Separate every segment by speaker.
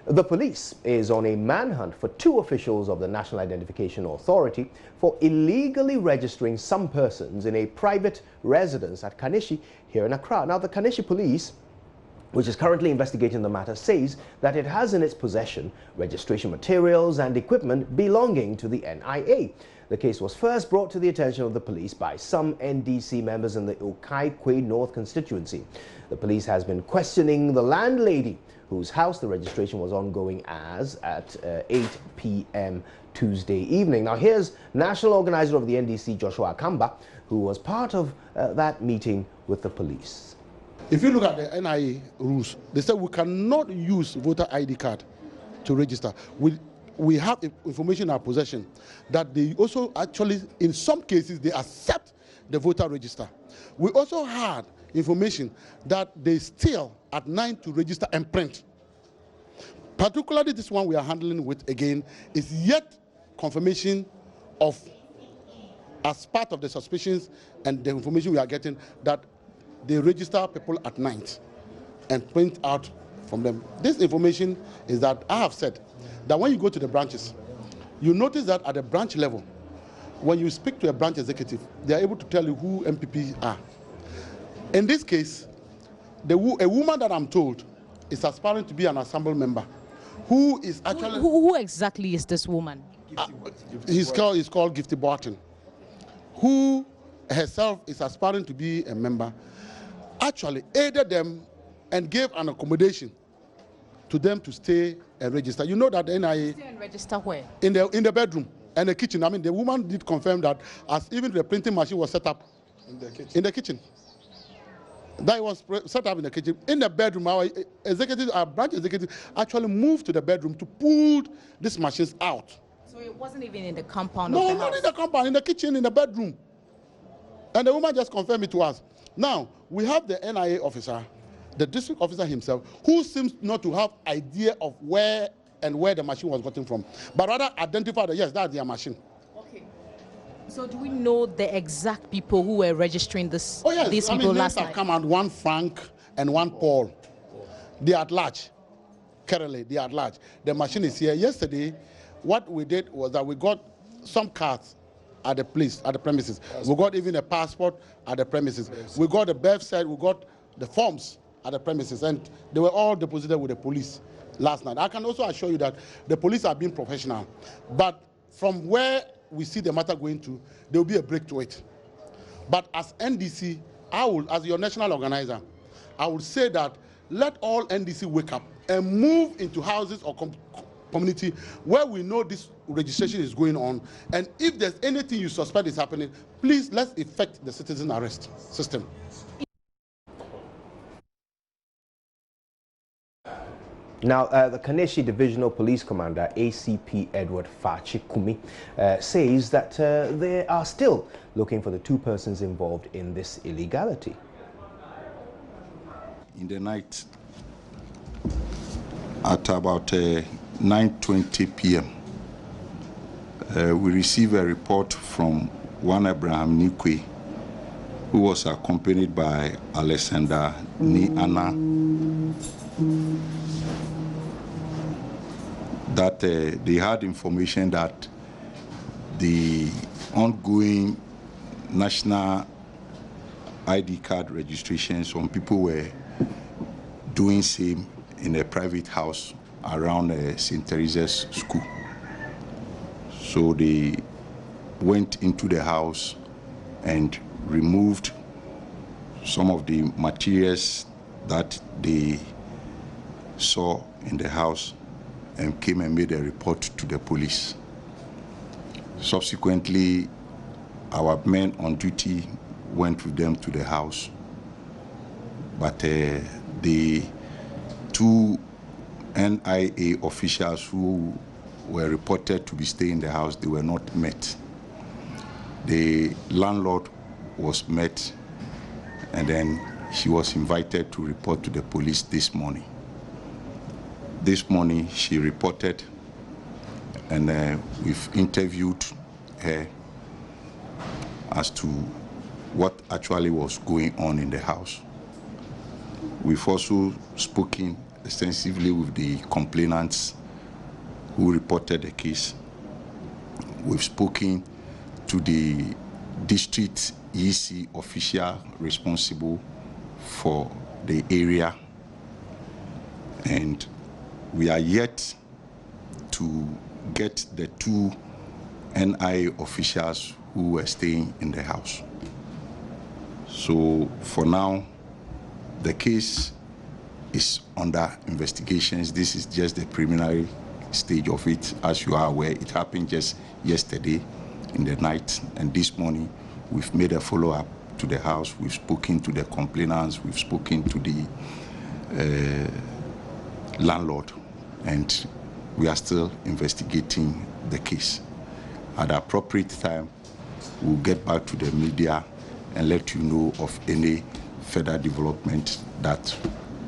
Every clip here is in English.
Speaker 1: The police is on a manhunt for two officials of the National Identification Authority for illegally registering some persons in a private residence at Kanishi here in Accra. Now, the Kanishi police, which is currently investigating the matter, says that it has in its possession registration materials and equipment belonging to the NIA. The case was first brought to the attention of the police by some NDC members in the Okai-Kwe North constituency. The police has been questioning the landlady, whose house the registration was ongoing as at 8 p.m. Tuesday evening. Now, here's national organizer of the NDC, Joshua Akamba, who was part of that meeting with the police.
Speaker 2: If you look at the NIA rules, they say we cannot use voter ID card to register. We have information in our possession that they also actually, in some cases, they accept the voter register. We also had information that they steal at night to register and print. Particularly this one we are handling with again is yet confirmation of, as part of the suspicions and the information we are getting, that they register people at night and print out from them. This information is that I have said that when you go to the branches, you notice that at the branch level, when you speak to a branch executive, they are able to tell you who MPPs are. In this case, a woman that I'm told is aspiring to be an assembly member, who is actually...
Speaker 3: Who exactly is this woman?
Speaker 2: He's called Gifty Barton, who herself is aspiring to be a member, actually aided them and gave an accommodation to them to stay and register. You know that the NIA...
Speaker 3: Stay and register where?
Speaker 2: In the bedroom and the kitchen. I mean, the woman did confirm that, as even the printing machine was set up in the kitchen. That was set up in the kitchen. In the bedroom, our branch executive actually moved to the bedroom to pull these machines out.
Speaker 3: So it wasn't even in the compound of the house?
Speaker 2: No, not in the compound, in the kitchen, in the bedroom. And the woman just confirmed it to us. Now, we have the NIA officer, the district officer himself, who seems not to have idea of where the machine was gotten from, but rather identify that, yes, that's their machine.
Speaker 3: Okay. So do we know the exact people who were registering this?
Speaker 2: Oh, yes.
Speaker 3: These people last night?
Speaker 2: Have come out, one Frank and one Paul. They are at large. Currently, they are at large. The machine is here. Yesterday, what we did was that we got some cards at the place, at the premises. We got even a passport at the premises. We got the birth cert, we got the forms at the premises, and they were all deposited with the police last night. I can also assure you that the police are being professional, but from where we see the matter going to, there will be a break to it. But as NDC, as your national organizer, I would say that let all NDC wake up and move into houses or community where we know this registration is going on, and if there's anything you suspect is happening, please let's effect the citizen arrest system.
Speaker 1: Now, the Kanishi Divisional Police Commander, ACP Edward Fachikumi, says that they are still looking for the two persons involved in this illegality.
Speaker 4: In the night, at about 9:20 p.m., we received a report from one Abraham Nikwe, who was accompanied by Alexander Niana, that they had information that the ongoing national ID card registration, some people were doing same in a private house around St. Teresa's school. So they went into the house and removed some of the materials that they saw in the house and came and made a report to the police. Subsequently, our men on duty went with them to the house, but the two NIA officials who were reported to be staying in the house, they were not met. The landlord was met, and then she was invited to report to the police this morning. This morning, she reported, and we've interviewed her as to what actually was going on in the house. We've also spoken extensively with the complainants who reported the case. We've spoken to the district EC official responsible for the area, and we are yet to get the 2 NIA officials who were staying in the house. So for now, the case is under investigations. This is just the preliminary stage of it. As you are aware, it happened just yesterday in the night, and this morning we've made a follow-up to the house. We've spoken to the complainants, we've spoken to the landlord, and we are still investigating the case. At the appropriate time, we'll get back to the media and let you know of any further development that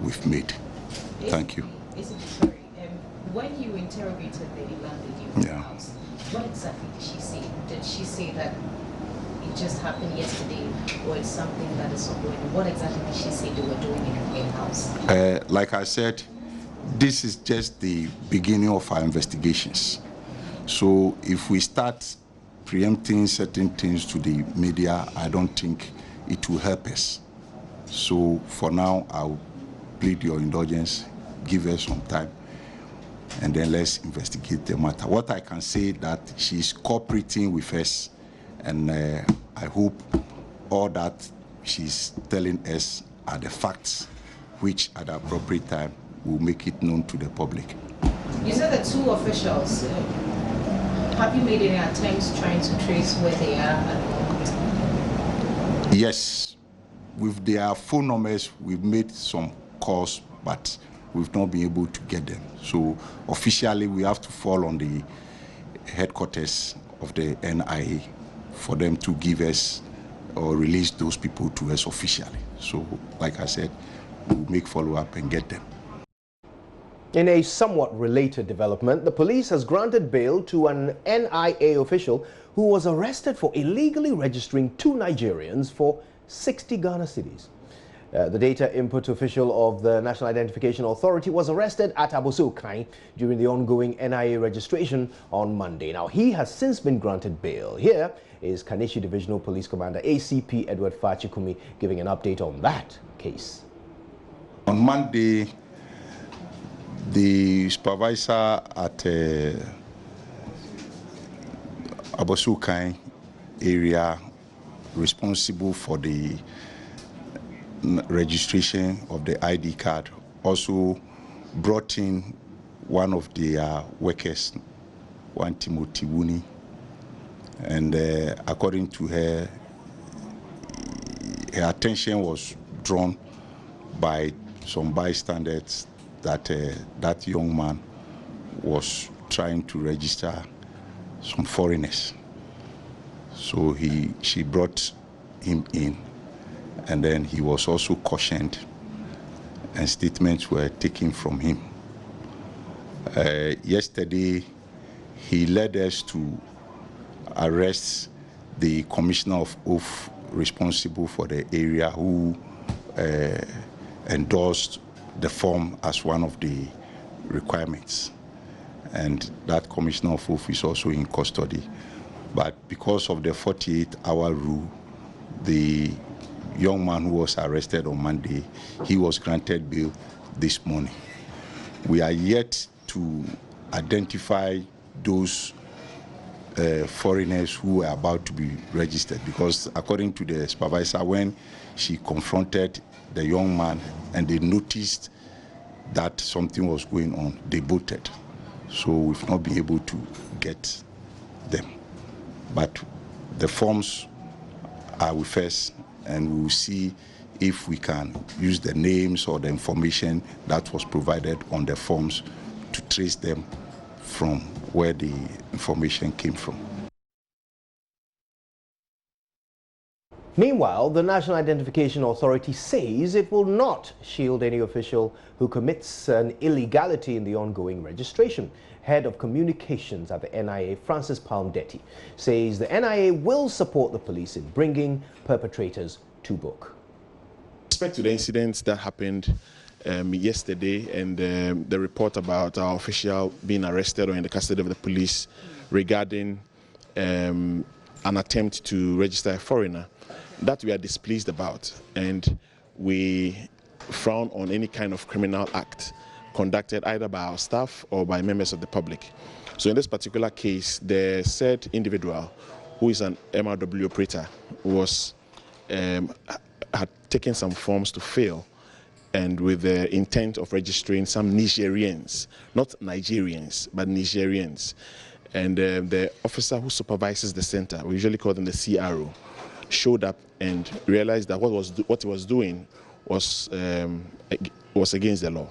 Speaker 4: we've made. Thank you.
Speaker 3: Sorry, when you interrogated the landlady of the house, what exactly did she say? Did she say that it just happened yesterday, or it's something that is ongoing? What exactly did she say they were doing in her house?
Speaker 4: Like I said, this is just the beginning of our investigations. So if we start preempting certain things to the media, I don't think it will help us. So for now, I'll plead your indulgence, give us some time, and then let's investigate the matter. What I can say that she's cooperating with us, and I hope all that she's telling us are the facts, which at the appropriate time will make it known to the public.
Speaker 3: You said the 2 officials. Have you made any attempts trying to trace where they are at the moment?
Speaker 4: Yes. With their phone numbers, we've made some calls, but we've not been able to get them. So officially, we have to fall on the headquarters of the NIA for them to give us or release those people to us officially. So, like I said, we'll make follow-up and get them.
Speaker 1: In a somewhat related development, the police has granted bail to an NIA official who was arrested for illegally registering 2 Nigerians for 60 Ghana cedis. The data input official of the National Identification Authority was arrested at Abosu during the ongoing NIA registration on Monday. Now, he has since been granted bail. Here is Kaneshie Divisional Police Commander ACP Edward Fachikumi giving an update on that case.
Speaker 4: On Monday, the supervisor at Abosu area responsible for the registration of the ID card also brought in one of their workers, one Timothy Wuni, and according to her, her attention was drawn by some bystanders that that young man was trying to register some foreigners. So she brought him in, and then he was also cautioned, and statements were taken from him. Yesterday, he led us to arrest the Commissioner of Oath responsible for the area, who endorsed the form as one of the requirements. And that Commissioner of Oath is also in custody. But because of the 48-hour rule, the young man who was arrested on Monday, he was granted bail this morning. We are yet to identify those foreigners who are about to be registered, because according to the supervisor, when she confronted the young man and they noticed that something was going on, they bolted. So we've not been able to get them. But the forms are with us, and we will see if we can use the names or the information that was provided on the forms to trace them from where the information came from.
Speaker 1: Meanwhile, the National Identification Authority says it will not shield any official who commits an illegality in the ongoing registration. Head of Communications at the NIA, Francis Palmdetti, says the NIA will support the police in bringing perpetrators to book.
Speaker 5: With respect to the incidents that happened yesterday, and the report about our official being arrested or in the custody of the police regarding an attempt to register a foreigner, that we are displeased about, and we frown on any kind of criminal act conducted either by our staff or by members of the public. So in this particular case, the said individual, who is an MRW operator, was had taken some forms to fill, and with the intent of registering some Nigerians, not Nigerians, but Nigerians. And the officer who supervises the center, we usually call them the CRO, showed up and realized that what he was doing was against the law.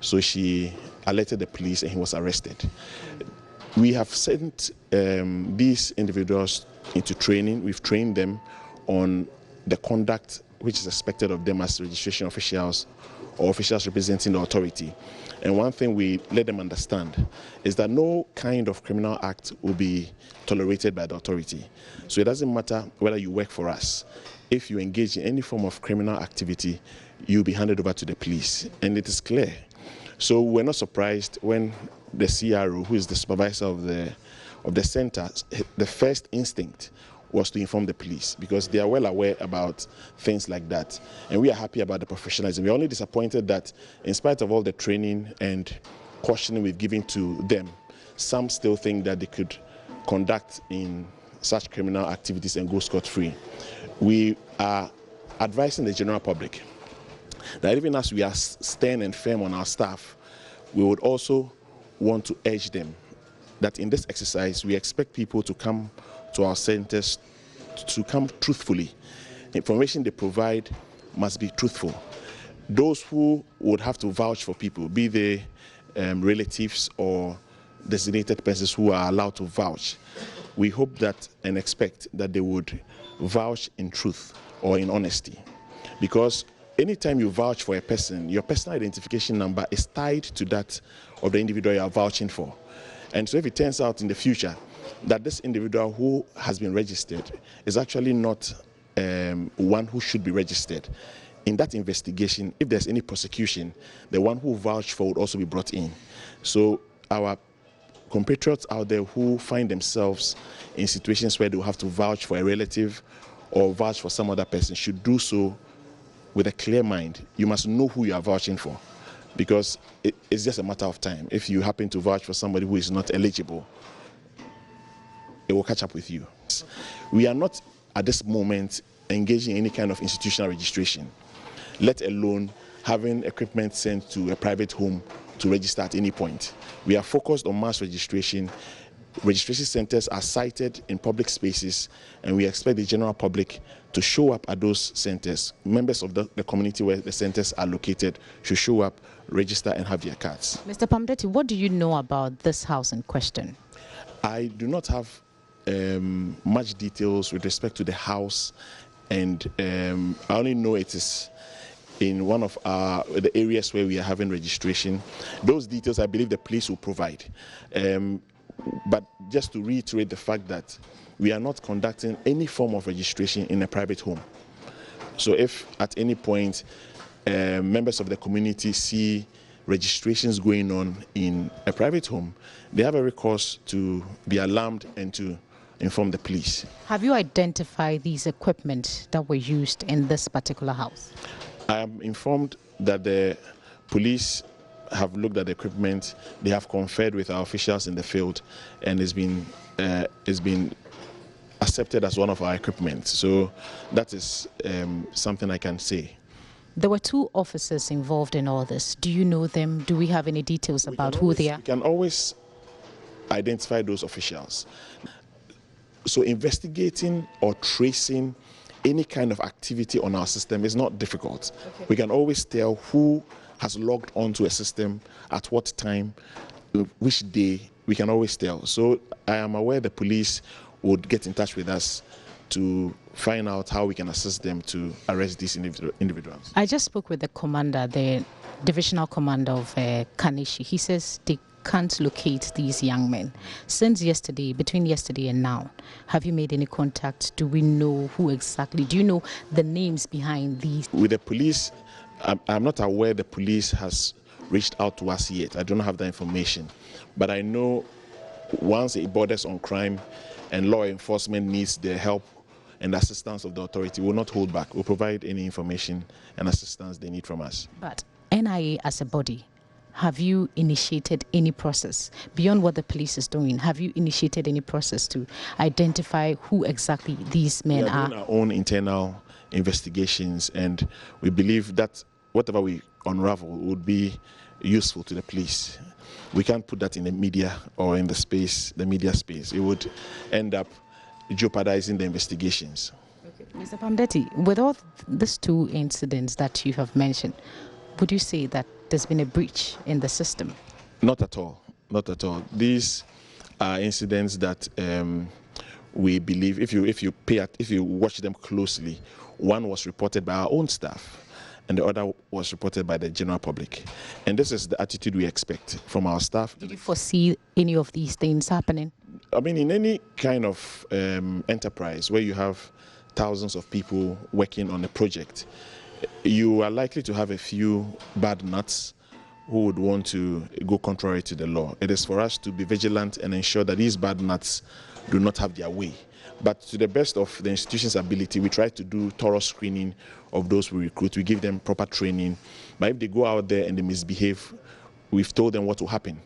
Speaker 5: So she alerted the police and he was arrested. We have sent these individuals into training. We've trained them on the conduct which is expected of them as registration officials or officials representing the authority. And one thing we let them understand is that no kind of criminal act will be tolerated by the authority. So it doesn't matter whether you work for us. If you engage in any form of criminal activity, you'll be handed over to the police. And it is clear. So we're not surprised when the CRO, who is the supervisor of the center, the first instinct was to inform the police, because they are well aware about things like that. And we are happy about the professionalism. We're only disappointed that in spite of all the training and cautioning we've given to them, some still think that they could conduct in such criminal activities and go scot-free. We are advising the general public that even as we are stern and firm on our staff, we would also want to urge them that in this exercise, we expect people to come to our centers to come truthfully. Information they provide must be truthful. Those who would have to vouch for people, be they relatives or designated persons who are allowed to vouch, we hope that and expect that they would vouch in truth or in honesty. Because anytime you vouch for a person, your personal identification number is tied to that of the individual you are vouching for. And so if it turns out in the future that this individual who has been registered is actually not one who should be registered, in that investigation, if there's any prosecution, the one who vouched for would also be brought in. So our compatriots out there who find themselves in situations where they will have to vouch for a relative or vouch for some other person should do so with a clear mind. You must know who you are vouching for, because it's just a matter of time. If you happen to vouch for somebody who is not eligible, it will catch up with you. We are not at this moment engaging in any kind of institutional registration, let alone having equipment sent to a private home to register at any point. We are focused on mass registration. Registration centers are sited in public spaces, and we expect the general public to show up at those centers. Members of the community where the centers are located should show up, register, and have their cards.
Speaker 3: Mr. Pamdeti, what do you know about this house in question?
Speaker 5: I do not have much details with respect to the house, and I only know it is in one of the areas where we are having registration. Those details I believe the police will provide. But just to reiterate the fact that we are not conducting any form of registration in a private home. So if at any point members of the community see registrations going on in a private home, they have a recourse to be alarmed and to inform the police.
Speaker 3: Have you identified these equipment that were used in this particular house?
Speaker 5: I am informed that the police have looked at the equipment. They have conferred with our officials in the field, and it's been accepted as one of our equipment. So that is something I can say.
Speaker 3: There were 2 officers involved in all this. Do you know them? Do we have any details about who they are?
Speaker 5: We can always identify those officials. So investigating or tracing any kind of activity on our system is not difficult. Okay. We can always tell who has logged onto a system, at what time, which day, we can always tell. So I am aware the police would get in touch with us to find out how we can assist them to arrest these individuals.
Speaker 3: I just spoke with the commander, the divisional commander of Kanishi. He says they can't locate these young men. Since yesterday, between yesterday and now, have you made any contact? Do we know who exactly? Do you know the names behind these?
Speaker 5: With the police, I'm not aware the police has reached out to us yet. I don't have that information. But I know once it borders on crime and law enforcement needs the help and assistance of the authority, we will not hold back. We'll provide any information and assistance they need from us.
Speaker 3: But NIA as a body, have you initiated any process beyond what the police is doing? Have you initiated any process to identify who exactly these men are?
Speaker 5: We are doing our own internal investigations, and we believe that whatever we unravel would be useful to the police. We can't put that in the media or in the media space. It would end up jeopardizing the investigations.
Speaker 3: Okay. Mr. Pamdeti, with all these two incidents that you have mentioned, would you say that there's been a breach in the system?
Speaker 5: Not at all. Not at all. These are incidents that we believe, if you watch them closely, one was reported by our own staff, and the other was reported by the general public. And this is the attitude we expect from our staff.
Speaker 3: Did you foresee any of these things happening?
Speaker 5: I mean, in any kind of enterprise where you have thousands of people working on a project, you are likely to have a few bad nuts who would want to go contrary to the law. It is for us to be vigilant and ensure that these bad nuts do not have their way. But to the best of the institution's ability, we try to do thorough screening of those we recruit. We give them proper training. But if they go out there and they misbehave, we've told them what will happen.